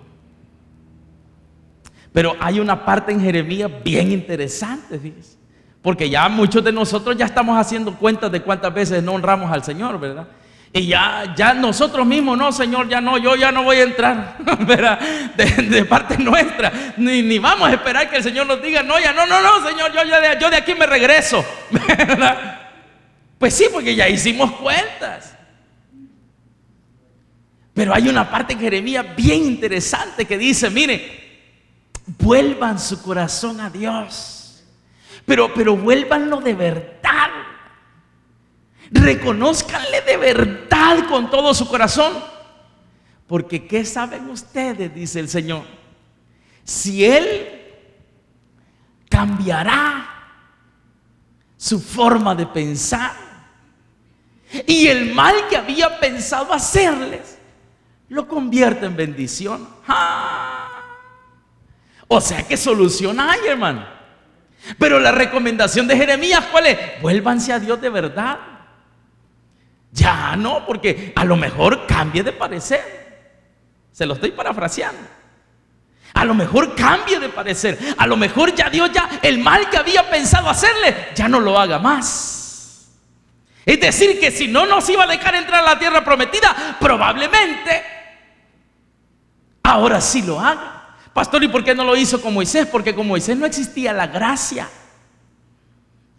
Pero hay una parte en Jeremías bien interesante, fíjese. Porque ya muchos de nosotros ya estamos haciendo cuentas de cuántas veces no honramos al Señor, ¿verdad? Y ya nosotros mismos, no, Señor, ya no, yo ya no voy a entrar, ¿verdad? De parte nuestra, ni vamos a esperar que el Señor nos diga, no, ya no, Señor, yo de aquí me regreso, ¿verdad? Pues sí, porque ya hicimos cuentas. Pero hay una parte en Jeremías bien interesante que dice, mire, vuelvan su corazón a Dios, pero vuélvanlo de verdad. Reconózcanle de verdad con todo su corazón. Porque ¿qué saben ustedes? Dice el Señor. Si Él cambiará su forma de pensar y el mal que había pensado hacerles, lo convierte en bendición. O sea que solución hay, hermano. Pero la recomendación de Jeremías, ¿cuál es? Vuélvanse a Dios de verdad. Ya no, porque a lo mejor cambie de parecer. Se lo estoy parafraseando. A lo mejor cambie de parecer. A lo mejor ya Dios, el mal que había pensado hacerle, ya no lo haga más. Es decir, que si no nos iba a dejar entrar a la tierra prometida, probablemente ahora sí lo haga. Pastor, ¿y por qué no lo hizo con Moisés? Porque con Moisés no existía la gracia,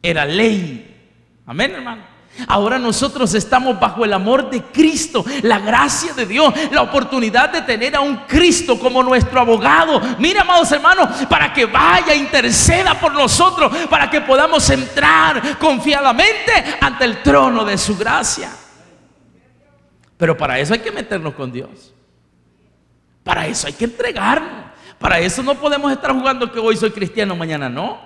era ley. Amén, hermano. Ahora nosotros estamos bajo el amor de Cristo, la gracia de Dios, la oportunidad de tener a un Cristo como nuestro abogado. Mira, amados hermanos, para que vaya, interceda por nosotros, para que podamos entrar confiadamente ante el trono de su gracia. Pero para eso hay que meternos con Dios. Para eso hay que entregarnos. Para eso no podemos estar jugando que hoy soy cristiano, mañana no.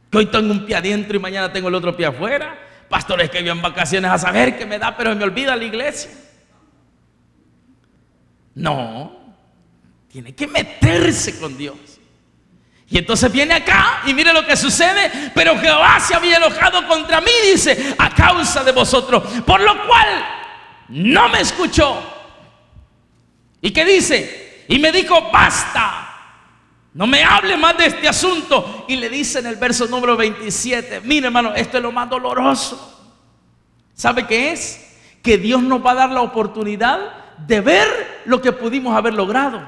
Que hoy tengo un pie adentro y mañana tengo el otro pie afuera. Pastores que viven vacaciones a saber qué me da, pero me olvida la iglesia. No, tiene que meterse con Dios. Y entonces viene acá y mire lo que sucede. Pero Jehová se había enojado contra mí, dice, a causa de vosotros, por lo cual no me escuchó. ¿Y qué dice? Y me dijo, basta, no me hable más de este asunto. Y le dice en el verso número 27, mire, hermano, esto es lo más doloroso. ¿Sabe qué es? Que Dios nos va a dar la oportunidad de ver lo que pudimos haber logrado.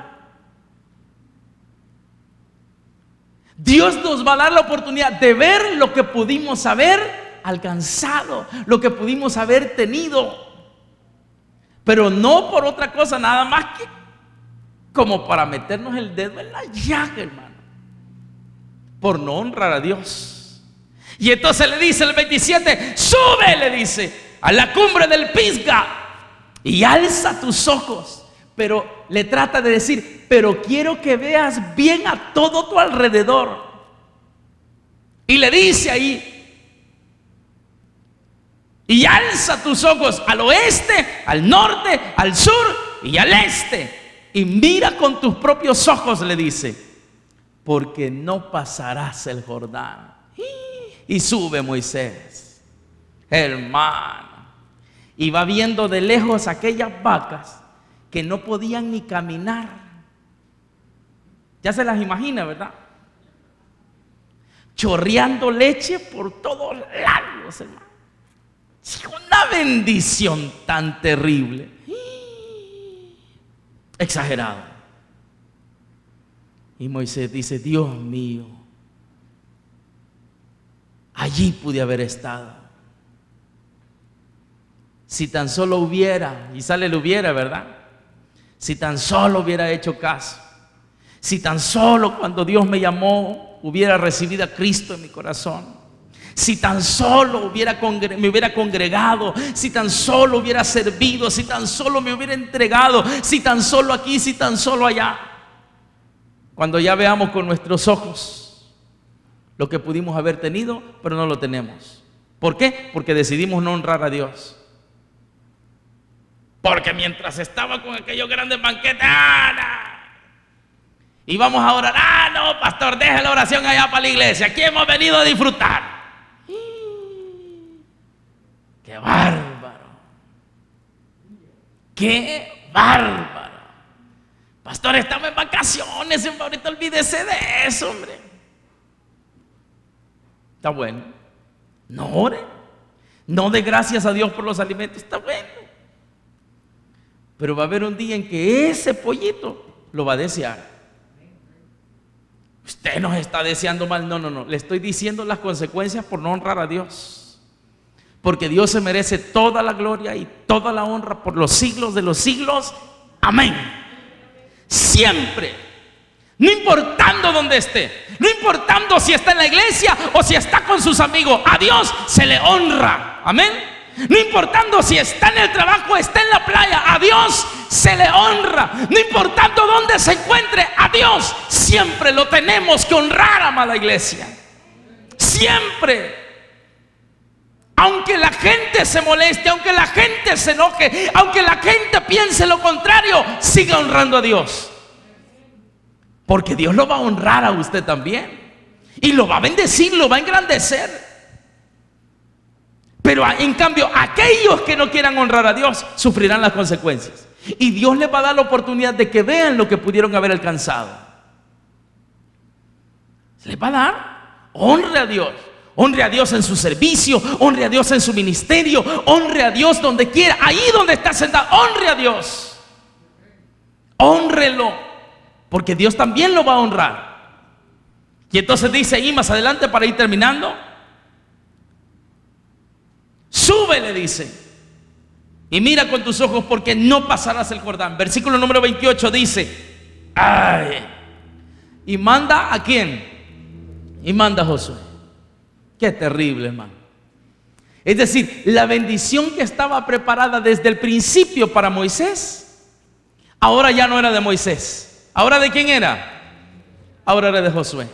Dios nos va a dar la oportunidad de ver lo que pudimos haber alcanzado, lo que pudimos haber tenido. Pero no por otra cosa, nada más que como para meternos el dedo en la llaga, hermano, por no honrar a Dios. Y entonces le dice el 27, sube, le dice, a la cumbre del Pisga y alza tus ojos. Pero le trata de decir, pero quiero que veas bien a todo tu alrededor. Y le dice ahí, y alza tus ojos al oeste, al norte, al sur y al este. Y mira con tus propios ojos, le dice, porque no pasarás el Jordán. Y sube Moisés, hermano, y va viendo de lejos aquellas vacas que no podían ni caminar. Ya se las imagina, ¿verdad? Chorreando leche por todos lados, hermano. Una bendición tan terrible. Exagerado. Y Moisés dice, Dios mío, allí pude haber estado. Si tan solo hubiera, y sale el hubiera, ¿verdad? Si tan solo hubiera hecho caso. Si tan solo cuando Dios me llamó hubiera recibido a Cristo en mi corazón. Si tan solo me hubiera congregado, si tan solo hubiera servido, si tan solo me hubiera entregado, si tan solo aquí, si tan solo allá. Cuando ya veamos con nuestros ojos lo que pudimos haber tenido, pero no lo tenemos. ¿Por qué? Porque decidimos no honrar a Dios. Porque mientras estaba con aquellos grandes banquetes, y vamos a orar, no, pastor, deje la oración allá para la iglesia, aquí hemos venido a disfrutar. ¡Qué bárbaro! ¡Qué bárbaro! Pastor, estamos en vacaciones, ahorita olvídese de eso, hombre. Está bueno. No ore. No dé gracias a Dios por los alimentos. Está bueno. Pero va a haber un día en que ese pollito lo va a desear. Usted nos está deseando mal. No. Le estoy diciendo las consecuencias por no honrar a Dios. Porque Dios se merece toda la gloria y toda la honra por los siglos de los siglos. Amén. Siempre. No importando dónde esté. No importando si está en la iglesia o si está con sus amigos. A Dios se le honra. Amén. No importando si está en el trabajo o está en la playa, a Dios se le honra. No importando dónde se encuentre, a Dios siempre lo tenemos que honrar, amada iglesia. Siempre. Aunque la gente se moleste, aunque la gente se enoje, aunque la gente piense lo contrario, siga honrando a Dios. Porque Dios lo va a honrar a usted también. Y lo va a bendecir, lo va a engrandecer. Pero en cambio, aquellos que no quieran honrar a Dios sufrirán las consecuencias. Y Dios les va a dar la oportunidad de que vean lo que pudieron haber alcanzado. Les va a dar. Honre a Dios. Honre a Dios en su servicio. Honre a Dios en su ministerio. Honre a Dios donde quiera. Ahí donde está sentado. Honre a Dios. Hónrelo. Porque Dios también lo va a honrar. Y entonces dice ahí más adelante, para ir terminando: sube, le dice, y mira con tus ojos, porque no pasarás el Jordán. Versículo número 28 dice: ay, y manda ¿a quién? Y manda a Josué. Qué terrible, hermano. Es decir, la bendición que estaba preparada desde el principio para Moisés, ahora ya no era de Moisés. ¿Ahora de quién era? Ahora era de Josué.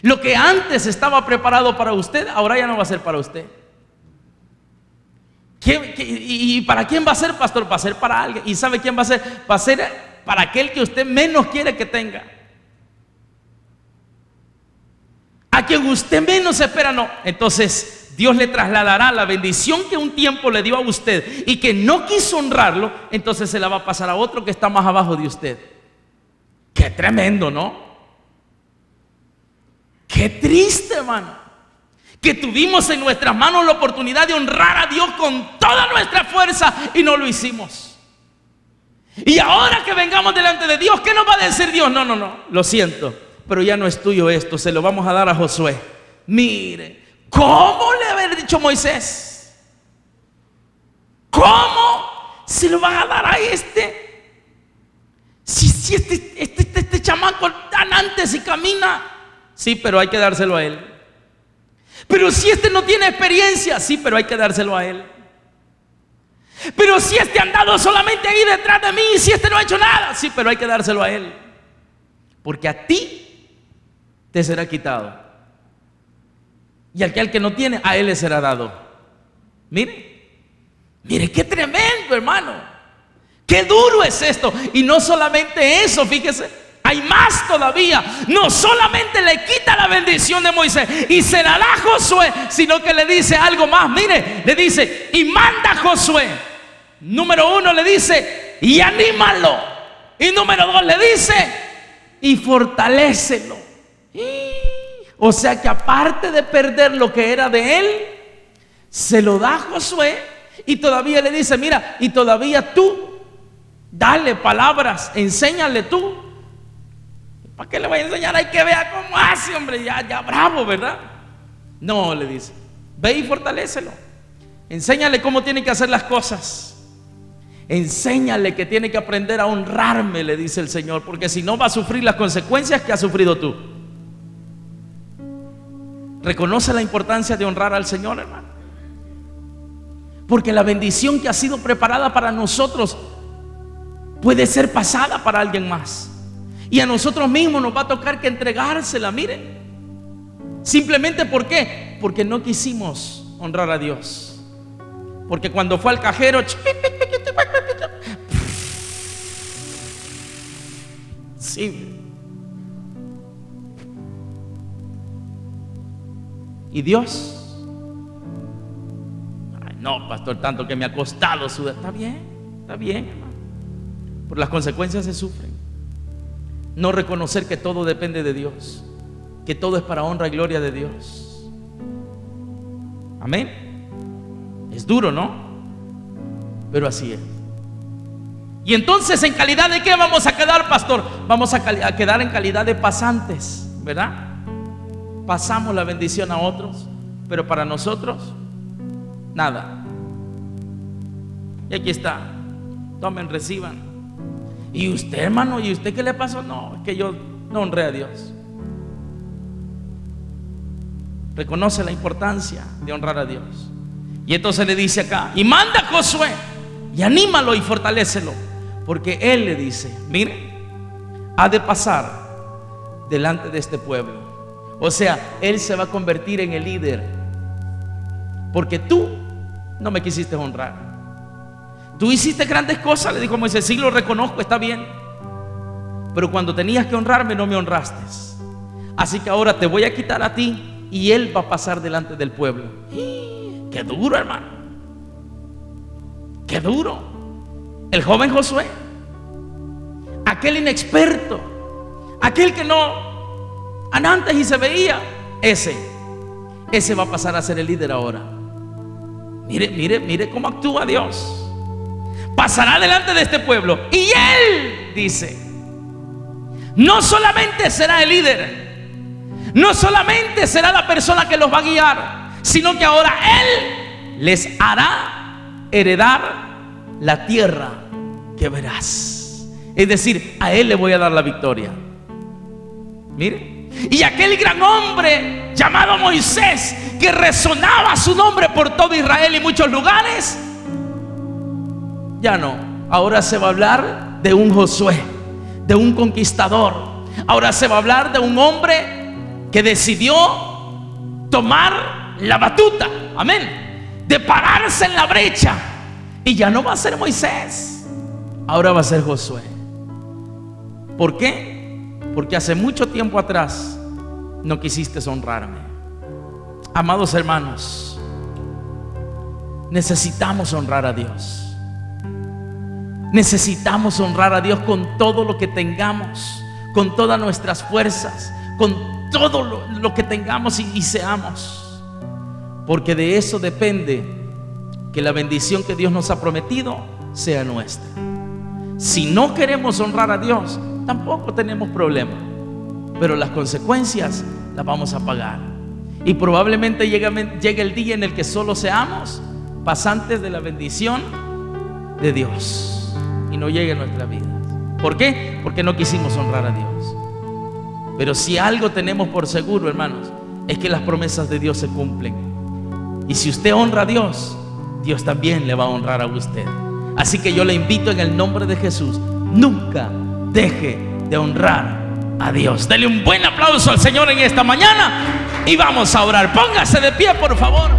Lo que antes estaba preparado para usted, ahora ya no va a ser para usted. ¿Y para quién va a ser, pastor? Va a ser para alguien. ¿Y sabe quién va a ser? Va a ser para aquel que usted menos quiere que tenga, a quien usted menos espera. No. Entonces Dios le trasladará la bendición que un tiempo le dio a usted y que no quiso honrarlo. Entonces se la va a pasar a otro que está más abajo de usted. Qué tremendo, ¿no? Qué triste, hermano, que tuvimos en nuestras manos la oportunidad de honrar a Dios con toda nuestra fuerza y no lo hicimos. Y ahora que vengamos delante de Dios, ¿qué nos va a decir Dios? No, lo siento, pero ya no es tuyo esto, se lo vamos a dar a Josué. Mire, ¿cómo le haber dicho Moisés? ¿Cómo se lo van a dar a este? Si este chamaco tan antes y camina. Sí, pero hay que dárselo a él. Pero si este no tiene experiencia, sí, pero hay que dárselo a él. Pero si este ha andado solamente ahí detrás de mí, si este no ha hecho nada, sí, pero hay que dárselo a él. Porque a ti te será quitado. Y al que no tiene, a él le será dado. Mire qué tremendo, hermano. Qué duro es esto. Y no solamente eso, fíjese, hay más todavía. No solamente le quita la bendición de Moisés y se la da a Josué, sino que le dice algo más. Mire, le dice: y manda a Josué. Número 1 le dice: y anímalo. Y número 2 le dice: y fortalécelo. O sea que aparte de perder lo que era de él, se lo da a Josué. Y todavía le dice: mira, y todavía tú dale palabras, enséñale tú. ¿Para qué le voy a enseñar? Hay que ver cómo hace, hombre, ya bravo, ¿verdad? No, le dice: ve y fortalécelo. Enséñale cómo tiene que hacer las cosas. Enséñale que tiene que aprender a honrarme, le dice el Señor, porque si no va a sufrir las consecuencias que has sufrido tú. ¿Reconoce la importancia de honrar al Señor, hermano? Porque la bendición que ha sido preparada para nosotros puede ser pasada para alguien más. Y a nosotros mismos nos va a tocar que entregársela, mire. Simplemente ¿por qué? Porque no quisimos honrar a Dios. Porque cuando fue al cajero, sí. ¿Y Dios? Ay, no, pastor, tanto que me ha costado sudar. Está bien, hermano. Por las consecuencias se sufren. No reconocer que todo depende de Dios, que todo es para honra y gloria de Dios. Amén. Es duro, ¿no? Pero así es. Y entonces, ¿en calidad de qué vamos a quedar, pastor? Vamos a quedar en calidad de pasantes, ¿verdad? Pasamos la bendición a otros, pero para nosotros, nada. Y aquí está. Tomen, reciban. ¿Y usted, hermano? ¿Y usted qué le pasó? No, es que yo no honré a Dios. Reconoce la importancia de honrar a Dios. Y entonces le dice acá: y manda a Josué y anímalo y fortalécelo, porque él le dice: mire, ha de pasar delante de este pueblo. O sea, él se va a convertir en el líder, porque tú no me quisiste honrar. Tú hiciste grandes cosas, le dijo Moisés. Sí, lo reconozco, está bien, pero cuando tenías que honrarme no me honraste. Así que ahora te voy a quitar a ti y él va a pasar delante del pueblo. Qué duro, hermano. Qué duro. El joven Josué, aquel inexperto, aquel que no antes y se veía, ese va a pasar a ser el líder ahora. Mire cómo actúa Dios. Pasará delante de este pueblo y él dice: no solamente será el líder, no solamente será la persona que los va a guiar, sino que ahora él les hará heredar la tierra que verás. Es decir, a él le voy a dar la victoria. Mire, y aquel gran hombre llamado Moisés, que resonaba su nombre por todo Israel y muchos lugares, ya no. Ahora se va a hablar de un Josué, de un conquistador. Ahora se va a hablar de un hombre que decidió tomar la batuta, amén, de pararse en la brecha. Y ya no va a ser Moisés, ahora va a ser Josué. ¿Por qué? Porque hace mucho tiempo atrás no quisiste honrarme. Amados hermanos, necesitamos honrar a Dios. Necesitamos honrar a Dios con todo lo que tengamos, con todas nuestras fuerzas, con todo lo que tengamos y seamos, porque de eso depende que la bendición que Dios nos ha prometido sea nuestra. Si no queremos honrar a Dios, tampoco tenemos problema, pero las consecuencias las vamos a pagar. Y probablemente llegue el día en el que solo seamos pasantes de la bendición de Dios y no llegue a nuestra vida. ¿Por qué? Porque no quisimos honrar a Dios. Pero si algo tenemos por seguro, hermanos, es que las promesas de Dios se cumplen. Y si usted honra a Dios, Dios también le va a honrar a usted. Así que yo le invito en el nombre de Jesús: nunca deje de honrar a Dios. Dele un buen aplauso al Señor en esta mañana y vamos a orar. Póngase de pie, por favor.